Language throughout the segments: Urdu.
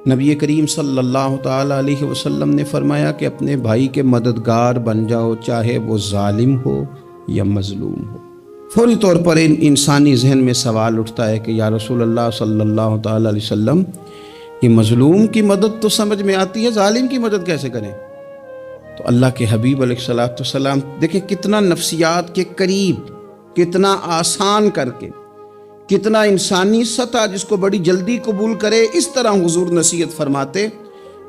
نبی کریم صلی اللہ تعالیٰ علیہ وسلم نے فرمایا کہ اپنے بھائی کے مددگار بن جاؤ، چاہے وہ ظالم ہو یا مظلوم ہو۔ فوری طور پر انسانی ذہن میں سوال اٹھتا ہے کہ یا رسول اللہ صلی اللہ تعالیٰ علیہ وسلم، یہ مظلوم کی مدد تو سمجھ میں آتی ہے، ظالم کی مدد کیسے کریں؟ تو اللہ کے حبیب علیہ الصلوۃ والسلام دیکھیں کتنا نفسیات کے قریب، کتنا آسان کر کے، کتنا انسانی سطح جس کو بڑی جلدی قبول کرے، اس طرح حضور نصیحت فرماتے،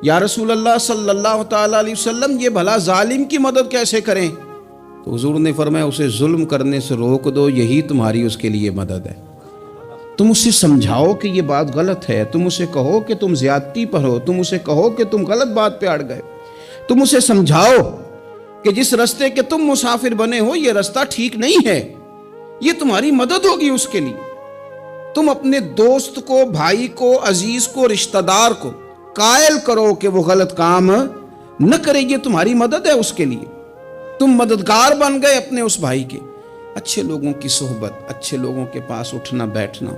یا رسول اللہ صلی اللہ تعالیٰ علیہ وسلم یہ بھلا ظالم کی مدد کیسے کریں؟ تو حضور نے فرمایا اسے ظلم کرنے سے روک دو، یہی تمہاری اس کے لیے مدد ہے۔ تم اسے سمجھاؤ کہ یہ بات غلط ہے، تم اسے کہو کہ تم زیادتی پر ہو، تم اسے کہو کہ تم غلط بات پہ اڑ گئے، تم اسے سمجھاؤ کہ جس رستے کے تم مسافر بنے ہو یہ رستہ ٹھیک نہیں ہے، یہ تمہاری مدد ہوگی اس کے لیے۔ تم اپنے دوست کو، بھائی کو، عزیز کو، رشتہ دار کو قائل کرو کہ وہ غلط کام نہ کرے، یہ تمہاری مدد ہے اس کے لیے۔ تم مددگار بن گئے اپنے اس بھائی کے۔ اچھے لوگوں کی صحبت، اچھے لوگوں کے پاس اٹھنا بیٹھنا۔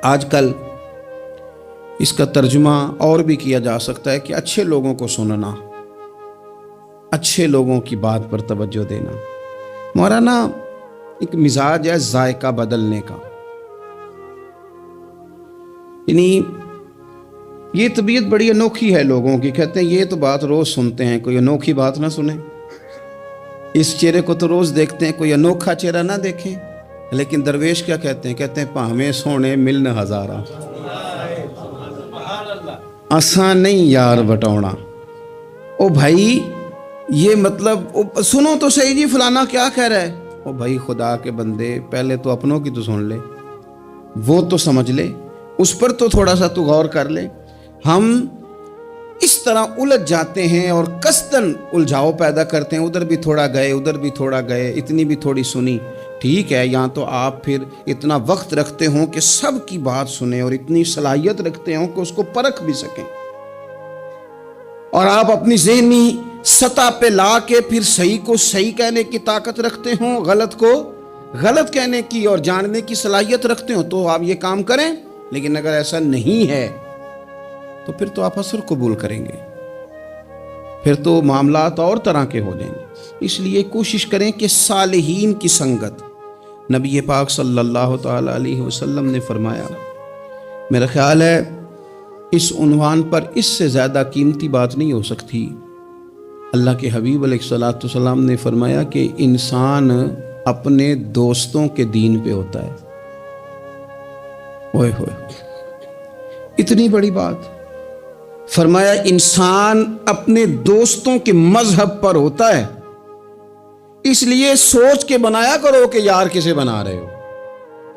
آج کل اس کا ترجمہ اور بھی کیا جا سکتا ہے کہ اچھے لوگوں کو سننا، اچھے لوگوں کی بات پر توجہ دینا۔ مولانا ایک مزاج ہے ذائقہ بدلنے کا، یعنی یہ طبیعت بڑی انوکھی ہے لوگوں کی، کہتے ہیں یہ تو بات روز سنتے ہیں، کوئی انوکھی بات نہ سنیں، اس چہرے کو تو روز دیکھتے ہیں، کوئی انوکھا چہرہ نہ دیکھیں۔ لیکن درویش کیا کہتے ہیں پاہمیں سونے ملن ہزارہ، آسان نہیں یار بٹونا۔ او بھائی یہ مطلب سنو تو صحیح جی فلانا کیا کہہ رہا ہے۔ او بھائی خدا کے بندے پہلے تو اپنوں کی تو سن لے، وہ تو سمجھ لے، اس پر تو تھوڑا سا تو غور کر لے۔ ہم اس طرح الجھ جاتے ہیں اور قصداً الجھاؤ پیدا کرتے ہیں، ادھر بھی تھوڑا گئے، ادھر بھی تھوڑا گئے، اتنی بھی تھوڑی سنی، ٹھیک ہے، یہاں تو آپ پھر اتنا وقت رکھتے ہوں کہ سب کی بات سنیں اور اتنی صلاحیت رکھتے ہوں کہ اس کو پرکھ بھی سکیں، اور آپ اپنی ذہنی سطح پہ لا کے پھر صحیح کو صحیح کہنے کی طاقت رکھتے ہوں، غلط کو غلط کہنے کی اور جاننے کی صلاحیت رکھتے ہوں، تو آپ یہ کام کریں۔ لیکن اگر ایسا نہیں ہے تو پھر تو آپ اثر قبول کریں گے، پھر تو معاملات اور طرح کے ہو جائیں گے۔ اس لیے کوشش کریں کہ صالحین کی سنگت، نبی پاک صلی اللہ تعالیٰ علیہ وسلم نے فرمایا، میرا خیال ہے اس عنوان پر اس سے زیادہ قیمتی بات نہیں ہو سکتی۔ اللہ کے حبیب علیہ الصلوۃ والسلام نے فرمایا کہ انسان اپنے دوستوں کے دین پہ ہوتا ہے۔ اوئے ہوئے، اتنی بڑی بات فرمایا، انسان اپنے دوستوں کے مذہب پر ہوتا ہے۔ اس لیے سوچ کے بنایا کرو کہ یار کسے بنا رہے ہو،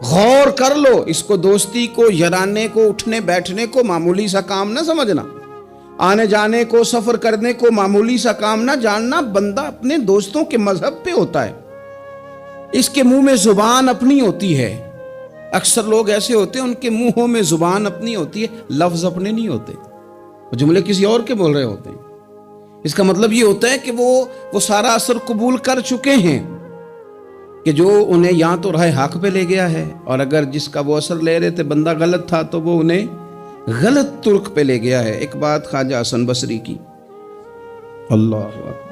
غور کر لو اس کو، دوستی کو، یارانے کو، اٹھنے بیٹھنے کو معمولی سا کام نہ سمجھنا، آنے جانے کو، سفر کرنے کو معمولی سا کام نہ جاننا۔ بندہ اپنے دوستوں کے مذہب پہ ہوتا ہے، اس کے منہ میں زبان اپنی ہوتی ہے۔ اکثر لوگ ایسے ہوتے ہیں ان کے منہوں میں زبان اپنی ہوتی ہے، لفظ اپنے نہیں ہوتے، وہ جملے کسی اور کے بول رہے ہوتے ہیں۔ اس کا مطلب یہ ہوتا ہے کہ وہ سارا اثر قبول کر چکے ہیں کہ جو انہیں یہاں تو راہ حق پہ لے گیا ہے، اور اگر جس کا وہ اثر لے رہے تھے بندہ غلط تھا تو وہ انہیں غلط طرق پہ لے گیا ہے۔ ایک بات خواجہ حسن بصری کی، اللہ اکبر،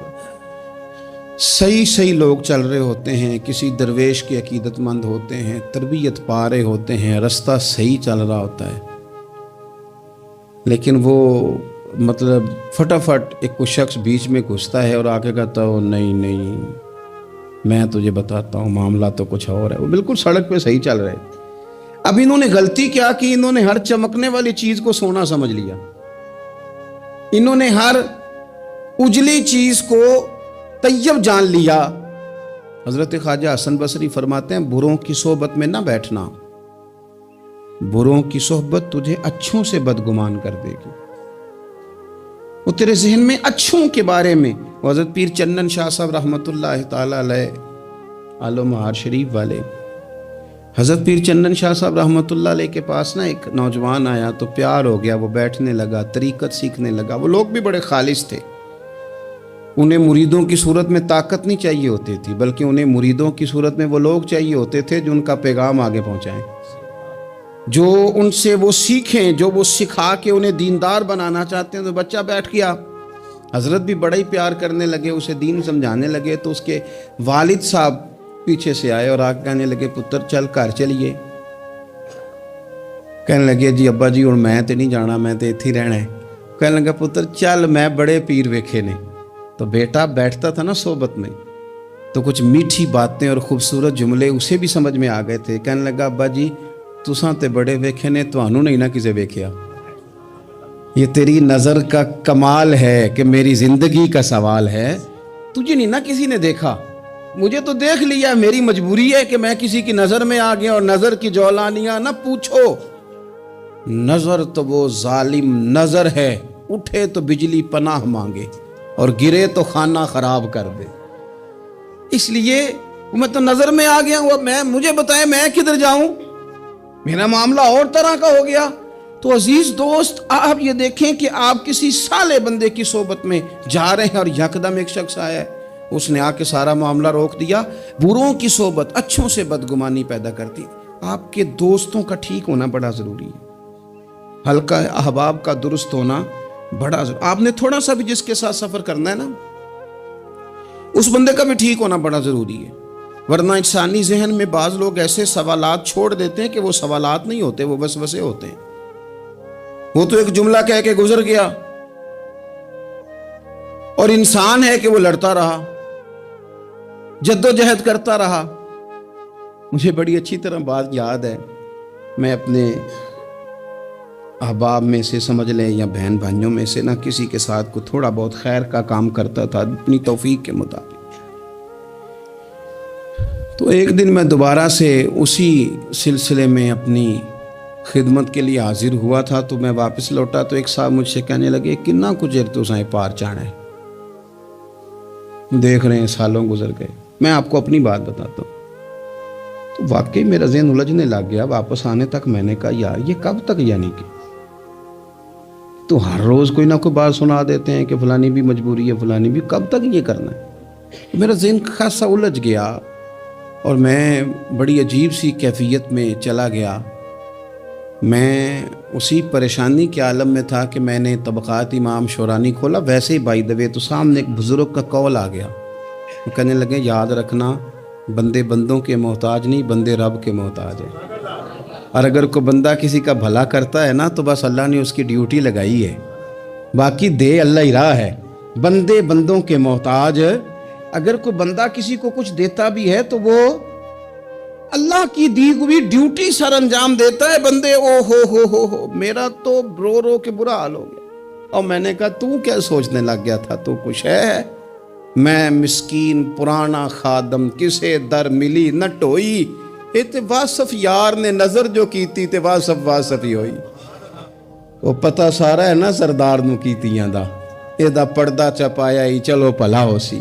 صحیح لوگ چل رہے ہوتے ہیں، کسی درویش کے عقیدت مند ہوتے ہیں، تربیت پا رہے ہوتے ہیں، رستہ صحیح چل رہا ہوتا ہے، لیکن وہ مطلب فٹافٹ ایک کوئی شخص بیچ میں گھستا ہے اور آگے کہتا ہو نہیں میں تجھے بتاتا ہوں معاملہ تو کچھ اور ہے۔ وہ بالکل سڑک پہ صحیح چل رہے، اب انہوں نے غلطی کیا کی، انہوں نے ہر چمکنے والی چیز کو سونا سمجھ لیا، انہوں نے ہر اجلی چیز کو طیب جان لیا۔ حضرت خواجہ حسن بصری فرماتے ہیں بروں کی صحبت میں نہ بیٹھنا، بروں کی صحبت تجھے اچھوں سے بدگمان کر دے گی، وہ تیرے ذہن میں اچھوں کے بارے میں۔ حضرت پیر چندن شاہ صاحب رحمۃ اللہ تعالیٰ علیہ، آل و مہار شریف والے، حضرت پیر چندن شاہ صاحب رحمۃ اللہ علیہ کے پاس ایک نوجوان آیا تو پیار ہو گیا، وہ بیٹھنے لگا، طریقت سیکھنے لگا۔ وہ لوگ بھی بڑے خالص تھے، انہیں مریدوں کی صورت میں طاقت نہیں چاہیے ہوتی تھی، بلکہ انہیں مریدوں کی صورت میں وہ لوگ چاہیے ہوتے تھے جو ان کا پیغام آگے پہنچائیں۔ جو ان سے وہ سیکھیں، جو وہ سکھا کے انہیں دیندار بنانا چاہتے ہیں۔ تو بچہ بیٹھ گیا، حضرت بھی بڑا ہی پیار کرنے لگے، اسے دین سمجھانے لگے۔ تو اس کے والد صاحب پیچھے سے آئے اور آگے کہنے لگے پتر چل گھر چلیے۔ کہنے لگے جی ابا جی اور میں تے نہیں جانا، میں تے اتھی رہنا ہے۔ کہنے لگا پتر چل میں بڑے پیر ویکھے نے۔ تو بیٹا بیٹھتا تھا نا صحبت میں تو کچھ میٹھی باتیں اور خوبصورت جملے اسے بھی سمجھ میں آ گئے تھے۔ کہنے لگا ابا جی تساں تے بڑے ویکھے نے، تانوں نہیں نہ کسے ویکھیا۔ یہ تیری نظر کا کمال ہے کہ میری زندگی کا سوال ہے، تجھے نہیں نہ کسی نے دیکھا، مجھے تو دیکھ لیا۔ میری مجبوری ہے کہ میں کسی کی نظر میں آ گیا، اور نظر کی جولانیاں نہ پوچھو۔ نظر تو وہ ظالم نظر ہے، اٹھے تو بجلی پناہ مانگے اور گرے تو خانہ خراب کر دے۔ اس لیے میں تو نظر میں آ گیا ہوں، اب مجھے بتائیں میں کدھر جاؤں، میرا معاملہ اور طرح کا ہو گیا۔ تو عزیز دوست آپ یہ دیکھیں کہ آپ کسی صالح بندے کی صحبت میں جا رہے ہیں اور یکدم ایک شخص آیا ہے، اس نے آ کے سارا معاملہ روک دیا۔ بروں کی صحبت اچھوں سے بدگمانی پیدا کرتی۔ آپ کے دوستوں کا ٹھیک ہونا بڑا ضروری ہے، حلقہ احباب کا درست ہونا بڑا ضروری۔ آپ نے تھوڑا سا بھی جس کے ساتھ سفر کرنا ہے نا، اس بندے کا بھی ٹھیک ہونا بڑا ضروری ہے، ورنہ انسانی ذہن میں بعض لوگ ایسے سوالات چھوڑ دیتے ہیں کہ وہ سوالات نہیں ہوتے، وہ وسوسے ہوتے ہیں۔ وہ تو ایک جملہ کہہ کے گزر گیا، اور انسان ہے کہ وہ لڑتا رہا، جدوجہد کرتا رہا۔ مجھے بڑی اچھی طرح بات یاد ہے، میں اپنے احباب میں سے سمجھ لیں یا بہن بھائیوں میں سے نہ کسی کے ساتھ کو تھوڑا بہت خیر کا کام کرتا تھا اپنی توفیق کے مطابق۔ تو ایک دن میں دوبارہ سے اسی سلسلے میں اپنی خدمت کے لیے حاضر ہوا تھا، تو میں واپس لوٹا تو ایک صاحب مجھ سے کہنے لگے کنا کچھ تو سائیں پار چانا ہے، دیکھ رہے ہیں سالوں گزر گئے۔ میں آپ کو اپنی بات بتاتا ہوں، تو واقعی میرا ذہن الجھنے لگ گیا۔ واپس آنے تک میں نے کہا یار یہ کب تک، یعنی کہ تو ہر روز کوئی نہ کوئی بات سنا دیتے ہیں کہ فلانی بھی مجبوری ہے، فلانی بھی، کب تک یہ کرنا ہے؟ میرا ذہن خاصا الجھ گیا اور میں بڑی عجیب سی کیفیت میں چلا گیا۔ میں اسی پریشانی کے عالم میں تھا کہ میں نے طبقات امام شورانی کھولا، ویسے ہی بائی دوے تو سامنے ایک بزرگ کا قول آ گیا۔ وہ کہنے لگے یاد رکھنا بندے بندوں کے محتاج نہیں، بندے رب کے محتاج ہیں۔ اور اگر کوئی بندہ کسی کا بھلا کرتا ہے نا تو بس اللہ نے اس کی ڈیوٹی لگائی ہے، باقی دے اللہ ہی راہ ہے۔ بندے بندوں کے محتاج، اگر کوئی بندہ کسی کو کچھ دیتا بھی ہے تو وہ اللہ کی دی ہوئی ڈیوٹی سر انجام دیتا ہے۔ بندے او ہو میرا تو رو رو کے برا حال ہو گیا۔ اور میں نے کہا تو کیا سوچنے لگ گیا تھا، تو کچھ ہے؟ میں مسکین پرانا خادم، کسے در ملی نہ ٹوئی، تے واصف یار نے نظر جو کیتی تے واصف ہی ہوئی۔ وہ پتہ سارا ہے نا سردار نو کیتیاں دا، اے دا پردہ چپایا ہی چلو بھلا ہو سی۔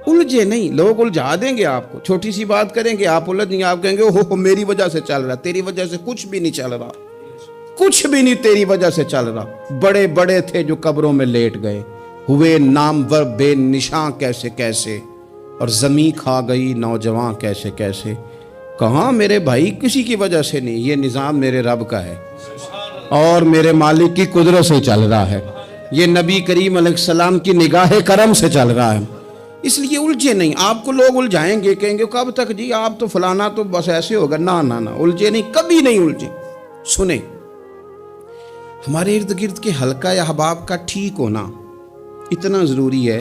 الجھے نہیں، لوگ الجھا دیں گے آپ کو، چھوٹی سی بات کریں گے آپ الجھ نہیں، آپ کہیں گے اوہ میری وجہ سے چل رہا، تیری وجہ سے کچھ بھی نہیں چل رہا، کچھ بھی نہیں تیری وجہ سے چل رہا۔ بڑے بڑے تھے جو قبروں میں لیٹ گئے، ہوئے نامور بے نشاں کیسے کیسے، اور زمین کھا گئی نوجوان کیسے کیسے۔ کہاں میرے بھائی کسی کی وجہ سے نہیں، یہ نظام میرے رب کا ہے اور میرے مالک کی قدرت سے چل رہا ہے، یہ نبی کریم علیہ السلام کی نگاہ کرم سے چل رہا ہے۔ اس لیے الجھے نہیں، آپ کو لوگ الجھائیں گے، کہیں گے کب تک جی آپ تو فلانا تو بس ایسے ہوگا، نہ الجھے نہیں، کبھی نہیں الجھے۔ سنیں، ہمارے ارد گرد کے حلقہ احباب کا ٹھیک ہونا اتنا ضروری ہے،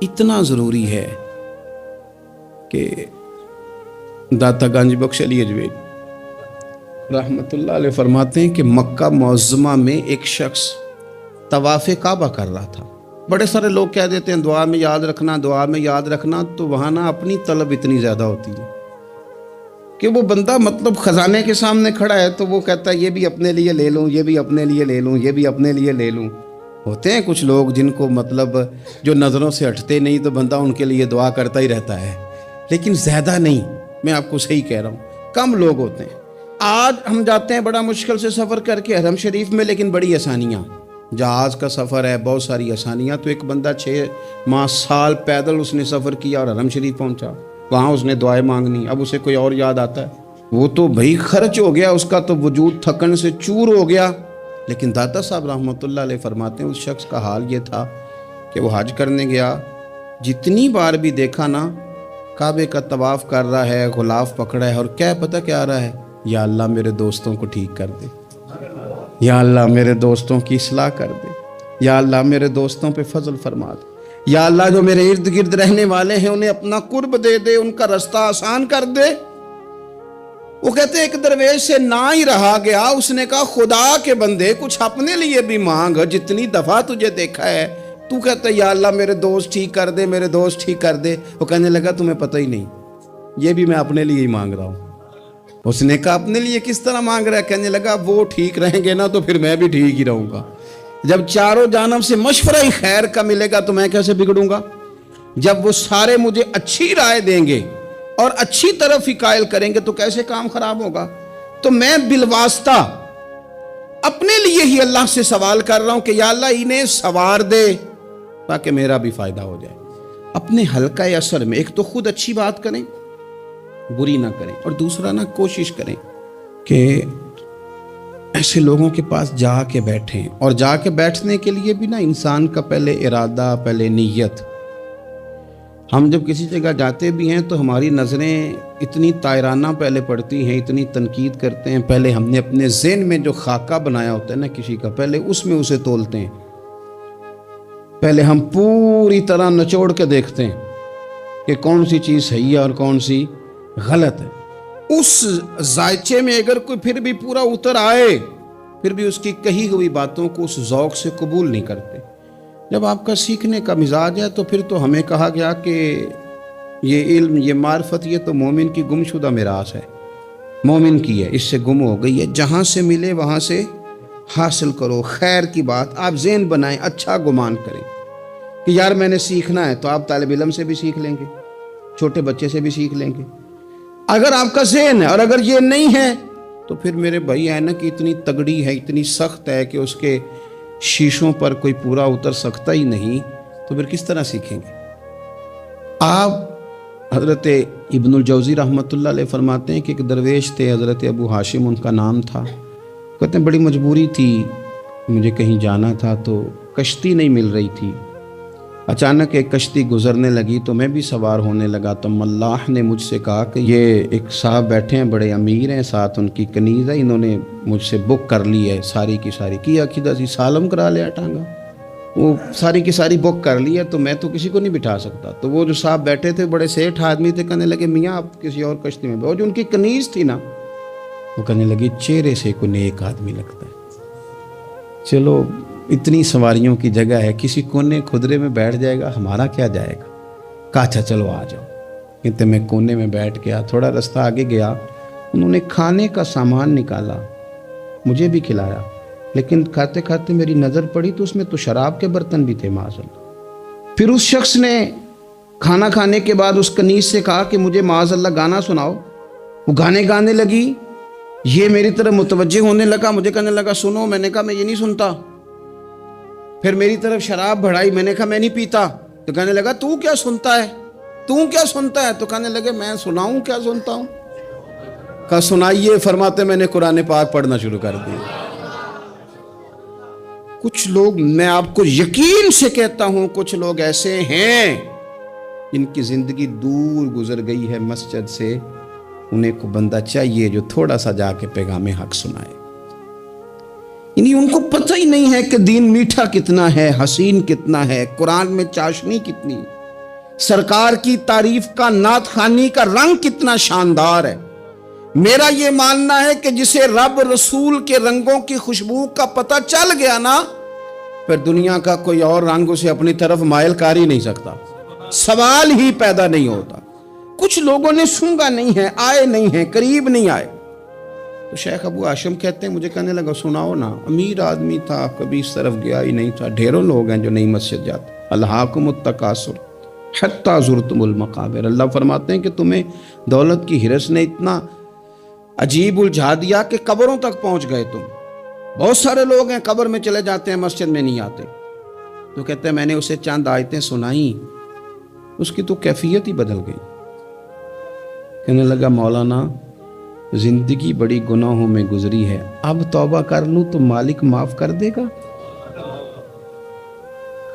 اتنا ضروری ہے کہ داتا گنج بخش علی اجویل رحمت اللہ علیہ فرماتے ہیں کہ مکہ معظمہ میں ایک شخص طواف کعبہ کر رہا تھا۔ بڑے سارے لوگ کہہ دیتے ہیں دعا میں یاد رکھنا، دعا میں یاد رکھنا، تو وہاں نا اپنی طلب اتنی زیادہ ہوتی ہے کہ وہ بندہ مطلب خزانے کے سامنے کھڑا ہے تو وہ کہتا ہے یہ بھی اپنے لیے لے لوں، یہ بھی اپنے لیے لے لوں، یہ بھی اپنے لیے لے لوں۔ ہوتے ہیں کچھ لوگ جن کو مطلب جو نظروں سے ہٹتے نہیں تو بندہ ان کے لیے دعا کرتا ہی رہتا ہے، لیکن زیادہ نہیں، میں آپ کو صحیح کہہ رہا ہوں، کم لوگ ہوتے ہیں۔ آج ہم جاتے ہیں بڑا مشکل سے سفر کر کے حرم شریف میں، لیکن بڑی آسانیاں، جہاز کا سفر ہے، بہت ساری آسانیاں۔ تو ایک بندہ 6 ماہ سال پیدل اس نے سفر کیا اور حرم شریف پہنچا، وہاں اس نے دعائیں مانگنی، اب اسے کوئی اور یاد آتا ہے؟ وہ تو بھائی خرچ ہو گیا، اس کا تو وجود تھکن سے چور ہو گیا. لیکن داتا صاحب رحمۃ اللہ علیہ فرماتے ہیں اس شخص کا حال یہ تھا کہ وہ حج کرنے گیا، جتنی بار بھی دیکھا نا کعبے کا طواف کر رہا ہے، غلاف پکڑا ہے، اور کیا پتہ کیا آ رہا ہے؟ یا اللہ میرے دوستوں کو ٹھیک کر دے، یا اللہ میرے دوستوں کی اصلاح کر دے، یا اللہ میرے دوستوں پہ فضل فرما دے، یا اللہ جو میرے ارد گرد رہنے والے ہیں انہیں اپنا قرب دے دے، ان کا رستہ آسان کر دے. وہ کہتے ایک درویش سے نہ ہی رہا گیا، اس نے کہا خدا کے بندے کچھ اپنے لیے بھی مانگ، جتنی دفعہ تجھے دیکھا ہے تو کہتا ہے یا اللہ میرے دوست ٹھیک کر دے، میرے دوست ٹھیک کر دے. وہ کہنے لگا تمہیں پتہ ہی نہیں، یہ بھی میں اپنے لیے ہی مانگ رہا ہوں. اس نے کہا اپنے لیے کس طرح مانگ رہا ہے؟ کہنے لگا وہ ٹھیک رہیں گے نا تو پھر میں بھی ٹھیک ہی رہوں گا. جب چاروں جانب سے مشورہ ہی خیر کا ملے گا تو میں کیسے بگڑوں گا؟ جب وہ سارے مجھے اچھی رائے دیں گے اور اچھی طرف ہی قائل کریں گے تو کیسے کام خراب ہوگا؟ تو میں بالواسطہ اپنے لیے ہی اللہ سے سوال کر رہا ہوں کہ یا اللہ انہیں سوار دے تاکہ میرا بھی فائدہ ہو جائے. اپنے حلقہ اثر میں ایک تو خود اچھی بات کریں، بری نہ کریں، اور دوسرا نہ کوشش کریں کہ ایسے لوگوں کے پاس جا کے بیٹھیں. اور جا کے بیٹھنے کے لیے بھی نا انسان کا پہلے ارادہ، پہلے نیت. ہم جب کسی جگہ جاتے بھی ہیں تو ہماری نظریں اتنی طائرانہ پہلے پڑتی ہیں، اتنی تنقید کرتے ہیں. پہلے ہم نے اپنے ذہن میں جو خاکہ بنایا ہوتا ہے نا کسی کا، پہلے اس میں اسے تولتے ہیں. پہلے ہم پوری طرح نچوڑ کے دیکھتے ہیں کہ کون سی چیز صحیح ہے اور کون سی غلط ہے. اس ذائچے میں اگر کوئی پھر بھی پورا اتر آئے، پھر بھی اس کی کہی ہوئی باتوں کو اس ذوق سے قبول نہیں کرتے. جب آپ کا سیکھنے کا مزاج ہے تو پھر تو ہمیں کہا گیا کہ یہ علم، یہ معرفت، یہ تو مومن کی گم شدہ میراث ہے، مومن کی ہے، اس سے گم ہو گئی ہے. جہاں سے ملے وہاں سے حاصل کرو. خیر کی بات آپ ذہن بنائیں، اچھا گمان کریں کہ یار میں نے سیکھنا ہے، تو آپ طالب علم سے بھی سیکھ لیں گے، چھوٹے بچے سے بھی سیکھ لیں گے. اگر آپ کا ذہن ہے اور اگر یہ نہیں ہے تو پھر میرے بھائی اینک اتنی تگڑی ہے، اتنی سخت ہے کہ اس کے شیشوں پر کوئی پورا اتر سکتا ہی نہیں، تو پھر کس طرح سیکھیں گے؟ آپ حضرت ابن الجوزی رحمۃ اللہ علیہ فرماتے ہیں کہ ایک درویش تھے، حضرت ابو ہاشم ان کا نام تھا. کہتے ہیں بڑی مجبوری تھی، مجھے کہیں جانا تھا تو کشتی نہیں مل رہی تھی. اچانک ایک کشتی گزرنے لگی تو میں بھی سوار ہونے لگا تو ملاح نے مجھ سے کہا کہ یہ ایک صاحب بیٹھے ہیں، بڑے امیر ہیں، ساتھ ان کی کنیز ہے، انہوں نے مجھ سے بک کر لی ہے ساری کی ساری. کی عقیدہ سی سالم کرا لیا ٹانگا، وہ ساری کی ساری بک کر لی ہے تو میں تو کسی کو نہیں بٹھا سکتا. تو وہ جو صاحب بیٹھے تھے بڑے سیٹھ آدمی تھے، کہنے لگے میاں آپ کسی اور کشتی میں بیٹھو. جو ان کی کنیز تھی نا وہ کہنے لگی چہرے سے کوئی نیک آدمی لگتا ہے، چلو اتنی سواریوں کی جگہ ہے، کسی کونے خدرے میں بیٹھ جائے گا، ہمارا کیا جائے گا. کہا اچھا چلو آ جاؤ. کہتے میں کونے میں بیٹھ گیا. تھوڑا رستہ آگے گیا، انہوں نے کھانے کا سامان نکالا، مجھے بھی کھلایا، لیکن کھاتے کھاتے میری نظر پڑی تو اس میں تو شراب کے برتن بھی تھے معاذ اللہ. پھر اس شخص نے کھانا کھانے کے بعد اس کنیز سے کہا کہ مجھے معاذ اللہ گانا سناؤ. وہ گانے گانے لگی، یہ میری طرف متوجہ ہونے لگا، مجھے کہنے لگا سنو. میں نے کہا میں یہ نہیں سنتا. پھر میری طرف شراب بڑھائی، میں نے کہا میں نہیں پیتا. تو کہنے لگا تو کیا سنتا ہے، تو کیا سنتا ہے؟ تو کہنے لگے میں سناؤں کیا سنتا ہوں. کہا سنائیے. فرماتے میں نے قرآن پاک پڑھنا شروع کر دیا. کچھ لوگ، میں آپ کو یقین سے کہتا ہوں، کچھ لوگ ایسے ہیں جن کی زندگی دور گزر گئی ہے مسجد سے. انہیں کو بندہ چاہیے جو تھوڑا سا جا کے پیغام حق سنائے. یعنی ان کو پتہ ہی نہیں ہے کہ دین میٹھا کتنا ہے، حسین کتنا ہے، قرآن میں چاشنی کتنی، سرکار کی تعریف کا، نعت خوانی کا رنگ کتنا شاندار ہے. میرا یہ ماننا ہے کہ جسے رب رسول کے رنگوں کی خوشبو کا پتہ چل گیا نا، پھر دنیا کا کوئی اور رنگ اسے اپنی طرف مائل کر ہی نہیں سکتا، سوال ہی پیدا نہیں ہوتا. کچھ لوگوں نے سونگا نہیں ہے، آئے نہیں ہیں، قریب نہیں آئے. تو شیخ ابو ہاشم کہتے ہیں مجھے کہنے لگا سناؤ نا. امیر آدمی تھا، کبھی اس طرف گیا ہی نہیں تھا. ڈھیروں لوگ ہیں جو نہیں مسجد جاتے. الہاکم التکاثر حتی زرتم المقابر. اللہ فرماتے ہیں کہ تمہیں دولت کی ہرس نے اتنا عجیب الجھا دیا کہ قبروں تک پہنچ گئے تم. بہت سارے لوگ ہیں قبر میں چلے جاتے ہیں، مسجد میں نہیں آتے. تو کہتے ہیں میں نے اسے چند آیتیں سنائیں، اس کی تو کیفیت ہی بدل گئی. کہنے لگا مولانا زندگی بڑی گناہوں میں گزری ہے، اب توبہ کر لوں تو مالک معاف کر دے گا؟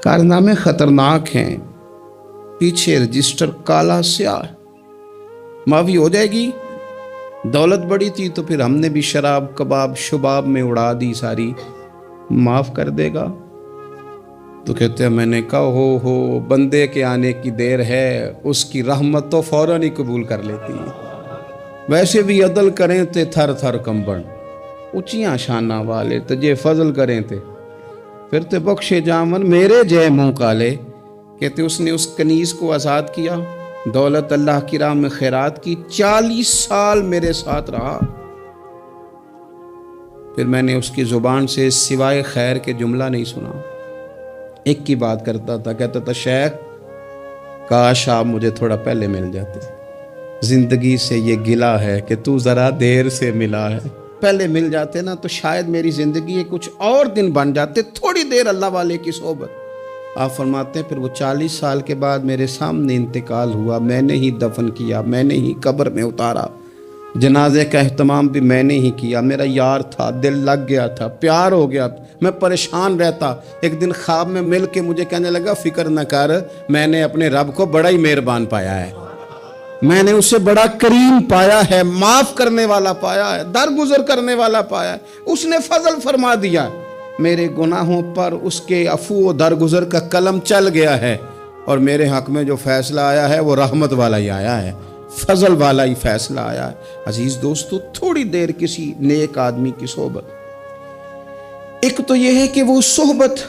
کارنامے خطرناک ہیں، پیچھے رجسٹر کالا سیاہ، معافی ہو جائے گی۔ دولت بڑی تھی تو پھر ہم نے بھی شراب کباب شباب میں اڑا دی ساری، معاف کر دے گا؟ تو کہتے ہیں میں نے کہا ہو بندے کے آنے کی دیر ہے، اس کی رحمت تو فوراً ہی قبول کر لیتی ہے۔ ویسے بھی عدل کریں تے تھر تھر کمبن، اونچیاں شانہ والے تجھے فضل کریں تے پھر تے بخشے جامن میرے جے منہ کالے۔ کہتے اس نے اس کنیز کو آزاد کیا، دولت اللہ کی راہ میں خیرات کی، 40 سال میرے ساتھ رہا، پھر میں نے اس کی زبان سے سوائے خیر کے جملہ نہیں سنا۔ ایک کی بات کرتا تھا، کہتا تھا شیخ کاش آپ مجھے تھوڑا پہلے مل جاتے، زندگی سے یہ گلہ ہے کہ تو ذرا دیر سے ملا ہے، پہلے مل جاتے نا تو شاید میری زندگی کے کچھ اور دن بن جاتے، تھوڑی دیر اللہ والے کی صحبت۔ آپ فرماتے ہیں پھر وہ 40 سال کے بعد میرے سامنے انتقال ہوا، میں نے ہی دفن کیا، میں نے ہی قبر میں اتارا، جنازے کا اہتمام بھی میں نے ہی کیا، میرا یار تھا، دل لگ گیا تھا، پیار ہو گیا، میں پریشان رہتا۔ ایک دن خواب میں مل کے مجھے کہنے لگا فکر نہ کر، میں نے اپنے رب کو بڑا ہی مہربان پایا ہے، میں نے اسے بڑا کریم پایا ہے، معاف کرنے والا پایا ہے، درگزر کرنے والا پایا ہے، اس نے فضل فرما دیا، میرے گناہوں پر اس کے عفو و درگزر کا قلم چل گیا ہے، اور میرے حق میں جو فیصلہ آیا ہے وہ رحمت والا ہی آیا ہے، فضل والا ہی فیصلہ آیا ہے۔ عزیز دوستو، تھوڑی دیر کسی نیک آدمی کی صحبت، ایک تو یہ ہے کہ وہ صحبت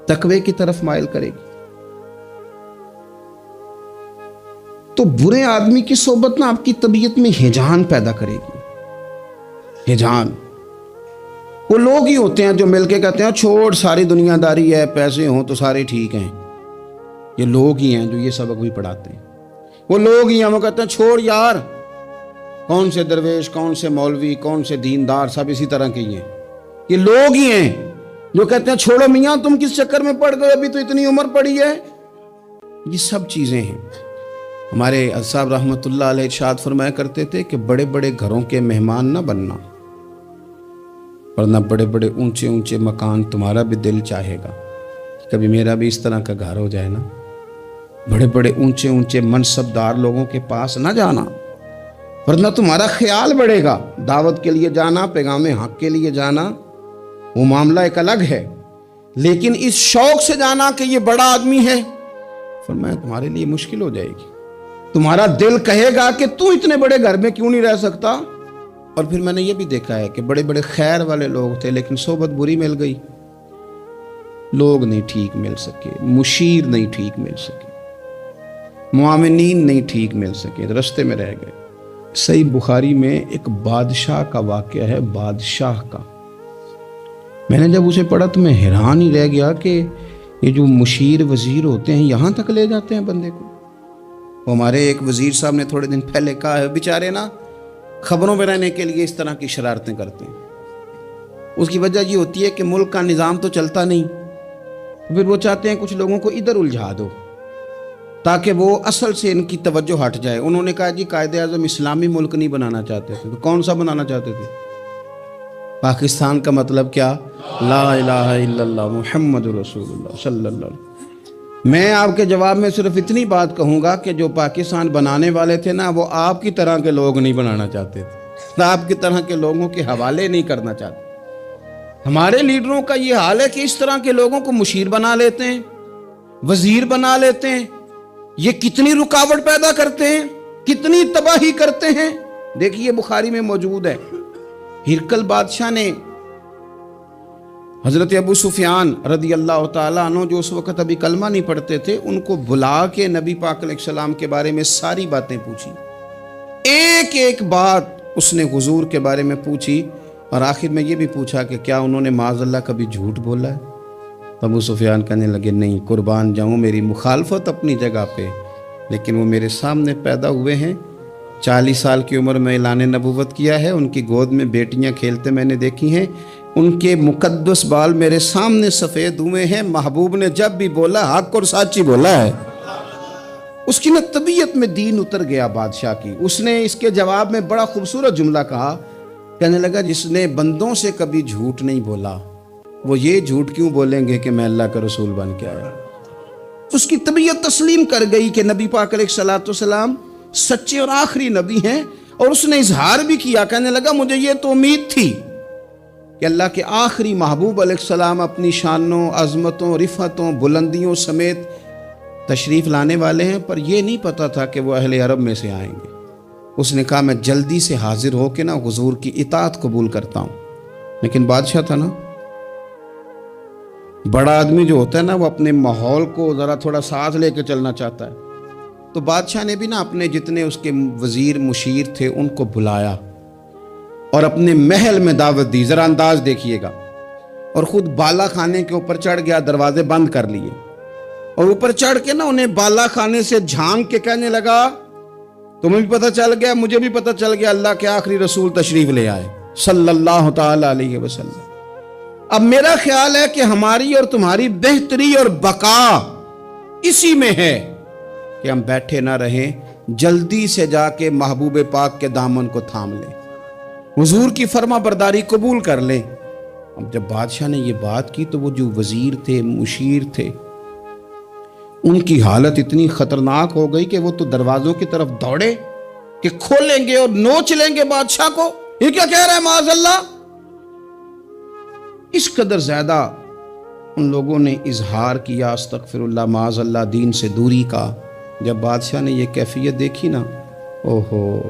تقوی کی طرف مائل کرے گی، تو برے آدمی کی صحبت نا آپ کی طبیعت میں ہیجان پیدا کرے گی، ہیجان۔ وہ لوگ ہی ہوتے ہیں جو مل کے کہتے ہیں چھوڑ ساری دنیا داری ہے، پیسے ہوں تو سارے ٹھیک ہیں، یہ لوگ ہی ہیں جو یہ سبق بھی پڑھاتے ہیں، وہ لوگ ہی ہیں وہ کہتے ہیں چھوڑ یار، کون سے درویش کون سے مولوی کون سے دیندار سب اسی طرح کے ہی ہیں، یہ لوگ ہی ہیں جو کہتے ہیں چھوڑو میاں تم کس چکر میں پڑ گئے، ابھی تو اتنی عمر پڑی ہے۔ یہ سب چیزیں ہیں۔ ہمارے صاحب رحمۃ اللہ علیہ ارشاد فرمایا کرتے تھے کہ بڑے بڑے گھروں کے مہمان نہ بننا، ورنہ بڑے بڑے اونچے اونچے مکان تمہارا بھی دل چاہے گا، کبھی میرا بھی اس طرح کا گھر ہو جائے نا۔ بڑے بڑے اونچے اونچے منصب دار لوگوں کے پاس نہ جانا، ورنہ تمہارا خیال بڑھے گا۔ دعوت کے لیے جانا، پیغام حق کے لیے جانا، وہ معاملہ ایک الگ ہے، لیکن اس شوق سے جانا کہ یہ بڑا آدمی ہے، فرمایا تمہارے لیے مشکل ہو جائے گی۔ تمہارا دل کہے گا کہ تو اتنے بڑے گھر میں کیوں نہیں رہ سکتا۔ اور پھر میں نے یہ بھی دیکھا ہے کہ بڑے بڑے خیر والے لوگ تھے لیکن صحبت بری مل گئی، لوگ نہیں ٹھیک مل سکے، مشیر نہیں ٹھیک مل سکے، معاونین نہیں ٹھیک مل سکے، رستے میں رہ گئے۔ صحیح بخاری میں ایک بادشاہ کا واقعہ ہے، بادشاہ کا۔ میں نے جب اسے پڑھا تو میں حیران ہی رہ گیا کہ یہ جو مشیر وزیر ہوتے ہیں یہاں تک لے جاتے ہیں بندے کو۔ ہمارے ایک وزیر صاحب نے تھوڑے دن پہلے کہا ہے بیچارے نا خبروں میں رہنے کے لیے اس طرح کی شرارتیں کرتے ہیں، اس کی وجہ یہ ہوتی ہے کہ ملک کا نظام تو چلتا نہیں، پھر وہ چاہتے ہیں کچھ لوگوں کو ادھر الجھا دو تاکہ وہ اصل سے ان کی توجہ ہٹ جائے۔ انہوں نے کہا جی قائد اعظم اسلامی ملک نہیں بنانا چاہتے تھے، تو کون سا بنانا چاہتے تھے؟ پاکستان کا مطلب کیا؟ لا الہ الا اللہ محمد رسول اللہ صلی اللہ علیہ وسلم۔ میں آپ کے جواب میں صرف اتنی بات کہوں گا کہ جو پاکستان بنانے والے تھے نا وہ آپ کی طرح کے لوگ نہیں بنانا چاہتے تھے، آپ کی طرح کے لوگوں کے حوالے نہیں کرنا چاہتے۔ ہمارے لیڈروں کا یہ حال ہے کہ اس طرح کے لوگوں کو مشیر بنا لیتے ہیں، وزیر بنا لیتے ہیں، یہ کتنی رکاوٹ پیدا کرتے ہیں، کتنی تباہی کرتے ہیں۔ دیکھیے بخاری میں موجود ہے، ہرقل بادشاہ نے حضرت ابو سفیان رضی اللہ تعالیٰ عنہ جو اس وقت ابھی کلمہ نہیں پڑھتے تھے ان کو بلا کے نبی پاک علیہ السلام کے بارے میں ساری باتیں پوچھی، ایک ایک بات اس نے حضور کے بارے میں پوچھی، اور آخر میں یہ بھی پوچھا کہ کیا انہوں نے معاذ اللہ کبھی جھوٹ بولا ہے؟ ابو سفیان کہنے لگے نہیں، قربان جاؤں میری مخالفت اپنی جگہ پہ، لیکن وہ میرے سامنے پیدا ہوئے ہیں، 40 سال کی عمر میں اعلان نبوت کیا ہے، ان کی گود میں بیٹیاں کھیلتے میں نے دیکھی ہیں، ان کے مقدس بال میرے سامنے سفید ہوئے ہیں، محبوب نے جب بھی بولا حق اور سچ ہی بولا ہے۔ اس کی نہ طبیعت میں دین اتر گیا بادشاہ کی. اس نے اس کے جواب میں بڑا خوبصورت جملہ کہا. کہنے لگا جس نے بندوں سے کبھی جھوٹ نہیں بولا وہ یہ جھوٹ کیوں بولیں گے کہ میں اللہ کا رسول بن کے آیا. اس کی طبیعت تسلیم کر گئی کہ نبی پاک علیہ الصلوۃ والسلام سچے اور آخری نبی ہیں. اور اس نے اظہار بھی کیا. کہنے لگا مجھے یہ تو امید تھی کہ اللہ کے آخری محبوب علیہ السلام اپنی شانوں، عظمتوں، رفعتوں، بلندیوں سمیت تشریف لانے والے ہیں، پر یہ نہیں پتا تھا کہ وہ اہل عرب میں سے آئیں گے. اس نے کہا میں جلدی سے حاضر ہو کے نا حضور کی اطاعت قبول کرتا ہوں. لیکن بادشاہ تھا نا، بڑا آدمی جو ہوتا ہے نا وہ اپنے ماحول کو ذرا تھوڑا ساتھ لے کے چلنا چاہتا ہے. تو بادشاہ نے بھی نا اپنے جتنے اس کے وزیر مشیر تھے ان کو بلایا اور اپنے محل میں دعوت دی. ذرا انداز دیکھیے گا. اور خود بالا خانے کے اوپر چڑھ گیا، دروازے بند کر لیے اور اوپر چڑھ کے نا انہیں بالا خانے سے جھانک کے کہنے لگا تمہیں بھی پتہ چل گیا، مجھے بھی پتہ چل گیا اللہ کے آخری رسول تشریف لے آئے صلی اللہ تعالی علیہ وسلم. اب میرا خیال ہے کہ ہماری اور تمہاری بہتری اور بقا اسی میں ہے کہ ہم بیٹھے نہ رہیں، جلدی سے جا کے محبوب پاک کے دامن کو تھام لیں، حضور کی فرما برداری قبول کر لیں. اب جب بادشاہ نے یہ بات کی تو وہ جو وزیر تھے، مشیر تھے، ان کی حالت اتنی خطرناک ہو گئی کہ وہ تو دروازوں کی طرف دوڑے کہ کھولیں گے اور نوچ لیں گے بادشاہ کو. یہ کیا کہہ رہا ہے معاذ اللہ. اس قدر زیادہ ان لوگوں نے اظہار کیا استغفر اللہ معاذ اللہ دین سے دوری کا. جب بادشاہ نے یہ کیفیت دیکھی نا، اوہو،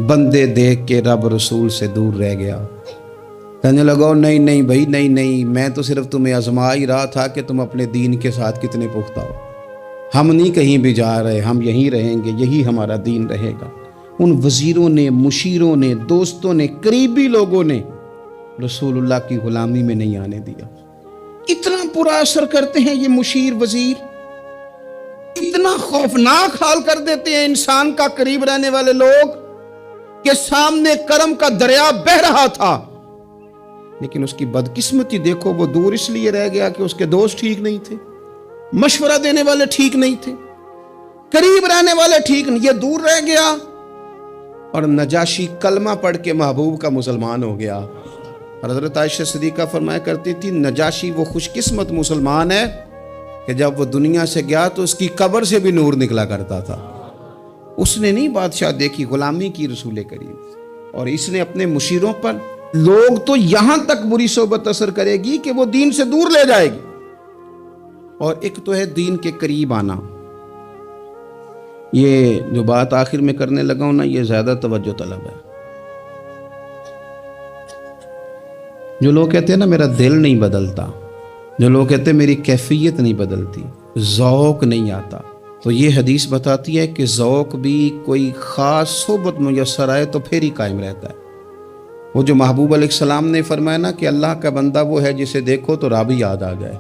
بندے دیکھ کے رب رسول سے دور رہ گیا. کہنے لگا نہیں نہیں بھائی، نہیں، میں تو صرف تمہیں آزما ہی رہا تھا کہ تم اپنے دین کے ساتھ کتنے پختہ ہو. ہم نہیں کہیں بھی جا رہے، ہم یہیں رہیں گے، یہی ہمارا دین رہے گا. ان وزیروں نے، مشیروں نے، دوستوں نے، قریبی لوگوں نے رسول اللہ کی غلامی میں نہیں آنے دیا. اتنا برا اثر کرتے ہیں یہ مشیر وزیر، اتنا خوفناک حال کر دیتے ہیں انسان کا قریب رہنے والے لوگ کہ سامنے کرم کا دریا بہ رہا تھا لیکن اس کی بدقسمتی دیکھو، وہ دور اس لیے رہ گیا کہ اس کے دوست ٹھیک نہیں تھے، مشورہ دینے والے ٹھیک نہیں تھے، قریب رہنے والے ٹھیک نہیں، یہ دور رہ گیا. اور نجاشی کلمہ پڑھ کے محبوب کا مسلمان ہو گیا. اور حضرت عائشہ صدیقہ فرمایا کرتی تھی نجاشی وہ خوش قسمت مسلمان ہے کہ جب وہ دنیا سے گیا تو اس کی قبر سے بھی نور نکلا کرتا تھا. اس نے نہیں بادشاہ دیکھی، غلامی کی رسول کریم. اور اس نے اپنے مشیروں پر لوگ تو یہاں تک بری صحبت اثر کرے گی کہ وہ دین سے دور لے جائے گی. اور ایک تو ہے دین کے قریب آنا. یہ جو بات آخر میں کرنے لگا ہوں نا، یہ زیادہ توجہ طلب ہے. جو لوگ کہتے ہیں نا میرا دل نہیں بدلتا، جو لوگ کہتے ہیں میری کیفیت نہیں بدلتی، ذوق نہیں آتا، تو یہ حدیث بتاتی ہے کہ ذوق بھی کوئی خاص صحبت میسر آئے تو پھر ہی قائم رہتا ہے. وہ جو محبوب علیہ السلام نے فرمایا نا کہ اللہ کا بندہ وہ ہے جسے دیکھو تو رب یاد آ جائے.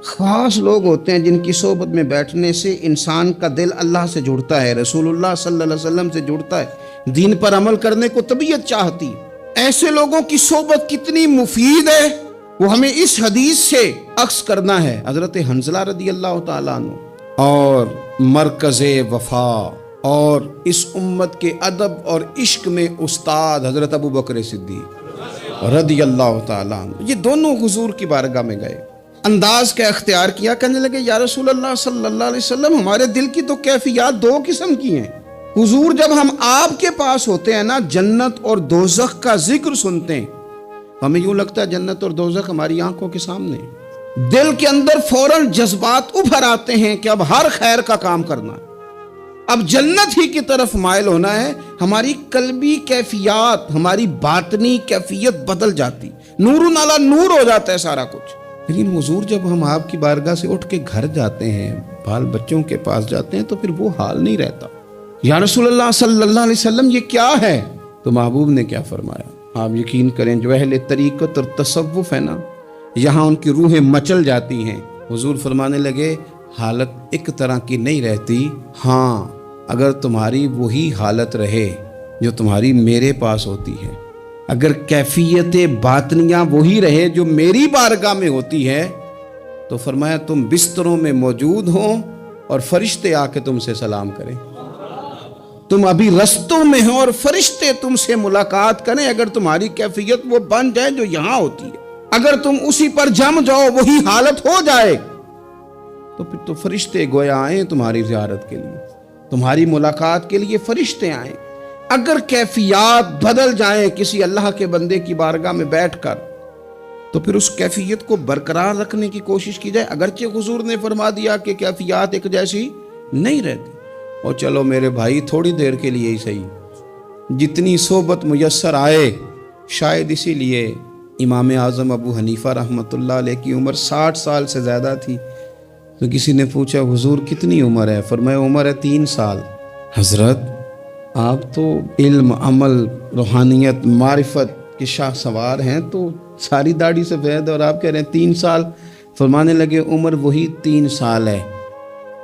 خاص لوگ ہوتے ہیں جن کی صحبت میں بیٹھنے سے انسان کا دل اللہ سے جڑتا ہے، رسول اللہ صلی اللہ علیہ وسلم سے جڑتا ہے، دین پر عمل کرنے کو طبیعت چاہتی ہے. ایسے لوگوں کی صحبت کتنی مفید ہے وہ ہمیں اس حدیث سے عکس کرنا ہے. حضرت حنظلہ رضی اللہ تعالیٰ عنہ اور مرکز وفا اور اس امت کے ادب اور عشق میں استاد حضرت ابو بکر صدیق رضی اللہ تعالیٰ عنہ، یہ دونوں حضور کی بارگاہ میں گئے. انداز کا اختیار کیا، کہنے لگے یا رسول اللہ صلی اللہ علیہ وسلم ہمارے دل کی تو کیفیات دو قسم کی ہیں. حضور جب ہم آپ کے پاس ہوتے ہیں نا، جنت اور دوزخ کا ذکر سنتے ہیں، ہمیں یوں لگتا ہے جنت اور دوزخ ہماری آنکھوں کے سامنے. دل کے اندر فوراً جذبات ابھر آتے ہیں کہ اب ہر خیر کا کام کرنا ہے، اب جنت ہی کی طرف مائل ہونا ہے. ہماری قلبی کیفیات، ہماری باطنی کیفیت بدل جاتی، نور نالا نور ہو جاتا ہے سارا کچھ. لیکن حضور جب ہم آپ کی بارگاہ سے اٹھ کے گھر جاتے ہیں، بال بچوں کے پاس جاتے ہیں، تو پھر وہ حال نہیں رہتا. یا رسول اللہ صلی اللہ علیہ وسلم یہ کیا ہے؟ تو محبوب نے کیا فرمایا؟ آپ یقین کریں جو اہل طریقت اور تصوف ہے نا، یہاں ان کی روحیں مچل جاتی ہیں. حضور فرمانے لگے حالت ایک طرح کی نہیں رہتی، ہاں اگر تمہاری وہی حالت رہے جو تمہاری میرے پاس ہوتی ہے، اگر کیفیت باطنیہ وہی رہے جو میری بارگاہ میں ہوتی ہے، تو فرمایا تم بستروں میں موجود ہوں اور فرشتے آ کے تم سے سلام کریں. تم ابھی رستوں میں ہو اور فرشتے تم سے ملاقات کریں. اگر تمہاری کیفیت وہ بن جائے جو یہاں ہوتی ہے، اگر تم اسی پر جم جاؤ، وہی حالت ہو جائے، تو پھر تو فرشتے گویا آئیں تمہاری زیارت کے لیے، تمہاری ملاقات کے لیے فرشتے آئیں. اگر کیفیات بدل جائیں کسی اللہ کے بندے کی بارگاہ میں بیٹھ کر، تو پھر اس کیفیت کو برقرار رکھنے کی کوشش کی جائے. اگرچہ حضور نے فرما دیا کہ کیفیات ایک جیسی نہیں رہتی، اور چلو میرے بھائی تھوڑی دیر کے لیے ہی صحیح، جتنی صحبت میسر آئے. شاید اسی لیے امام اعظم ابو حنیفہ رحمۃ اللہ علیہ کی عمر 60 سال سے زیادہ تھی. تو کسی نے پوچھا حضور کتنی عمر ہے؟ فرمایا عمر ہے 3 سال. حضرت آپ تو علم، عمل، روحانیت، معرفت کے شاہ سوار ہیں، تو ساری داڑھی سفید اور آپ کہہ رہے ہیں 3 سال. فرمانے لگے عمر وہی 3 سال ہے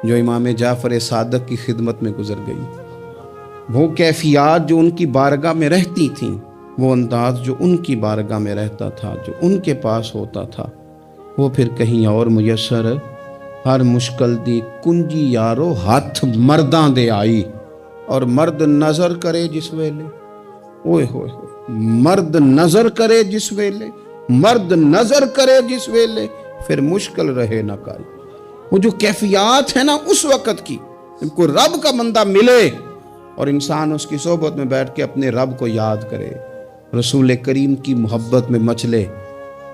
جو امام جعفر صادق کی خدمت میں گزر گئی. وہ کیفیات جو ان کی بارگاہ میں رہتی تھیں، وہ انداز جو ان کی بارگاہ میں رہتا تھا، جو ان کے پاس ہوتا تھا، وہ پھر کہیں اور میسر. ہر مشکل دی کنجی یارو ہاتھ مرداں دے آئی، اور مرد نظر کرے جس ویلے، اوئے ہوئے مرد نظر کرے جس ویلے، مرد نظر کرے جس ویلے، پھر مشکل رہے نہ کائی. وہ جو کیفیات ہے نا اس وقت کی، جب کوئی رب کا بندہ ملے اور انسان اس کی صحبت میں بیٹھ کے اپنے رب کو یاد کرے، رسول کریم کی محبت میں مچلے،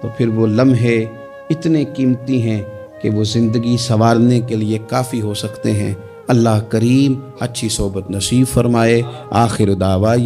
تو پھر وہ لمحے اتنے قیمتی ہیں کہ وہ زندگی سنوارنے کے لیے کافی ہو سکتے ہیں. اللہ کریم اچھی صحبت نصیب فرمائے. آخر دعویٰ